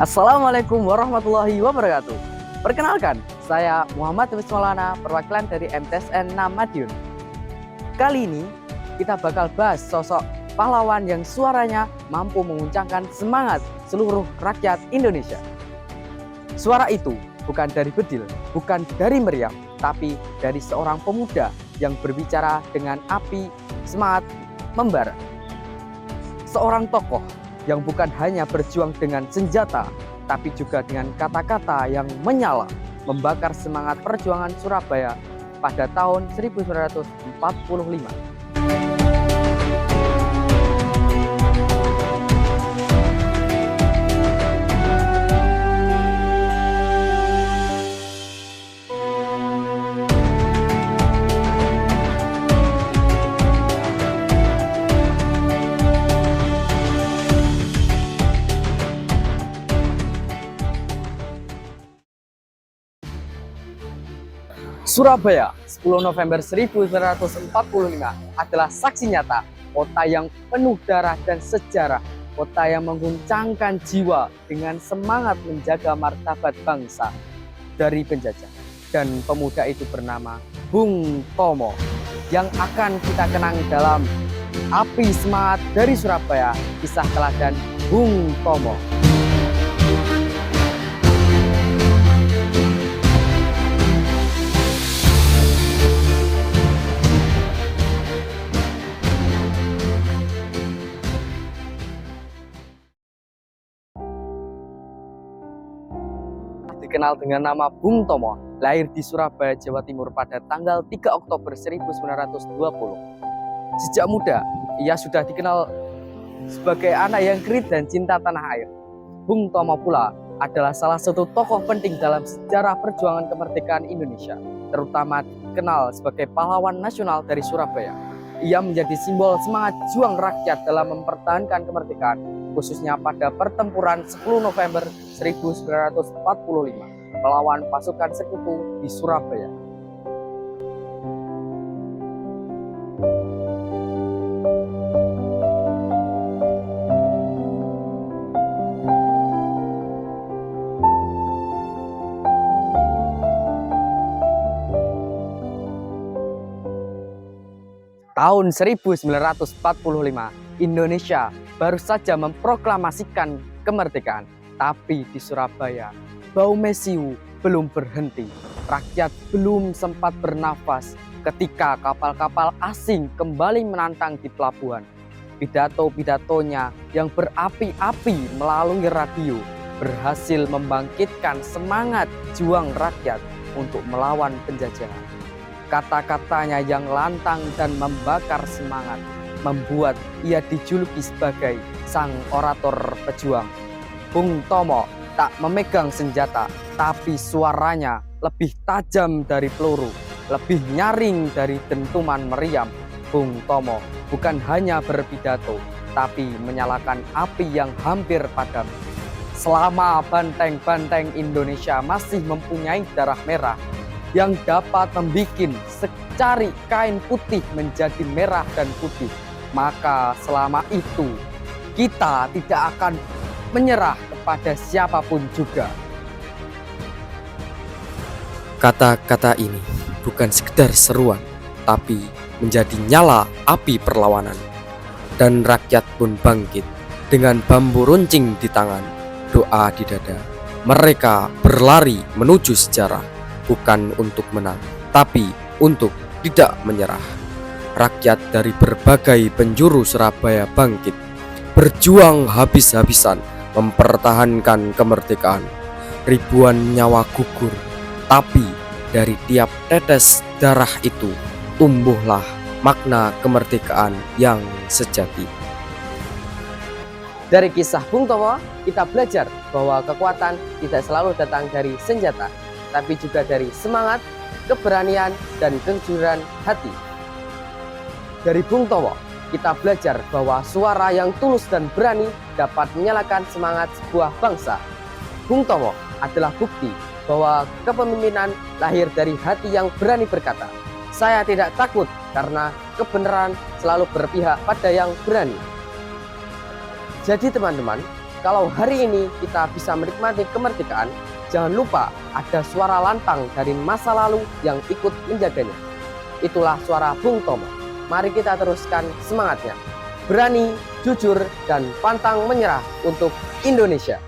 Assalamualaikum warahmatullahi wabarakatuh. Perkenalkan, saya Muhammad Hafiz Maulana, perwakilan dari MTSN 6 Madiun. Kali ini kita bakal bahas sosok pahlawan yang suaranya mampu menguncangkan semangat seluruh rakyat Indonesia. Suara itu bukan dari bedil, bukan dari meriam, tapi dari seorang pemuda yang berbicara dengan api semangat membara. Seorang tokoh yang bukan hanya berjuang dengan senjata, tapi juga dengan kata-kata yang menyala, membakar semangat perjuangan Surabaya pada tahun 1945. Surabaya, 10 November 1945 adalah saksi nyata kota yang penuh darah dan sejarah, kota yang mengguncangkan jiwa dengan semangat menjaga martabat bangsa dari penjajah. Dan pemuda itu bernama Bung Tomo yang akan kita kenang dalam Api Semangat dari Surabaya, kisah teladan Bung Tomo. Dikenal dengan nama Bung Tomo, lahir di Surabaya, Jawa Timur pada tanggal 3 Oktober 1920. Sejak muda, ia sudah dikenal sebagai anak yang kredit dan cinta tanah air. Bung Tomo pula adalah salah satu tokoh penting dalam sejarah perjuangan kemerdekaan Indonesia, terutama dikenal sebagai pahlawan nasional dari Surabaya. Ia menjadi simbol semangat juang rakyat dalam mempertahankan kemerdekaan, khususnya pada pertempuran 10 November 1945 melawan pasukan sekutu di Surabaya. Tahun 1945, Indonesia baru saja memproklamasikan kemerdekaan. Tapi di Surabaya, bau mesiu belum berhenti. Rakyat belum sempat bernafas ketika kapal-kapal asing kembali menantang di pelabuhan. Pidato-pidatonya yang berapi-api melalui radio berhasil membangkitkan semangat juang rakyat untuk melawan penjajahan. Kata-katanya yang lantang dan membakar semangat membuat ia dijuluki sebagai sang orator pejuang. Bung Tomo tak memegang senjata, tapi suaranya lebih tajam dari peluru, lebih nyaring dari dentuman meriam. Bung Tomo bukan hanya berpidato, tapi menyalakan api yang hampir padam. Selama banteng-banteng Indonesia masih mempunyai darah merah yang dapat membuat secari kain putih menjadi merah dan putih, maka selama itu kita tidak akan menyerah kepada siapapun juga. Kata-kata ini bukan sekedar seruan, tapi menjadi nyala api perlawanan. Dan rakyat pun bangkit dengan bambu runcing di tangan, doa di dada. Mereka berlari menuju sejarah, bukan untuk menang, tapi untuk tidak menyerah. Rakyat dari berbagai penjuru Surabaya bangkit, berjuang habis-habisan mempertahankan kemerdekaan. Ribuan nyawa gugur, tapi dari tiap tetes darah itu tumbuhlah makna kemerdekaan yang sejati. Dari kisah Bung Tomo, kita belajar bahwa kekuatan tidak selalu datang dari senjata, tapi juga dari semangat, keberanian, dan kejujuran hati. Dari Bung Tomo, kita belajar bahwa suara yang tulus dan berani dapat menyalakan semangat sebuah bangsa. Bung Tomo adalah bukti bahwa kepemimpinan lahir dari hati yang berani berkata, "Saya tidak takut karena kebenaran selalu berpihak pada yang berani." Jadi teman-teman, Kalau hari ini kita bisa menikmati kemerdekaan, jangan lupa ada suara lantang dari masa lalu yang ikut menjaganya. Itulah suara Bung Tomo. Mari kita teruskan semangatnya. Berani, jujur, dan pantang menyerah untuk Indonesia.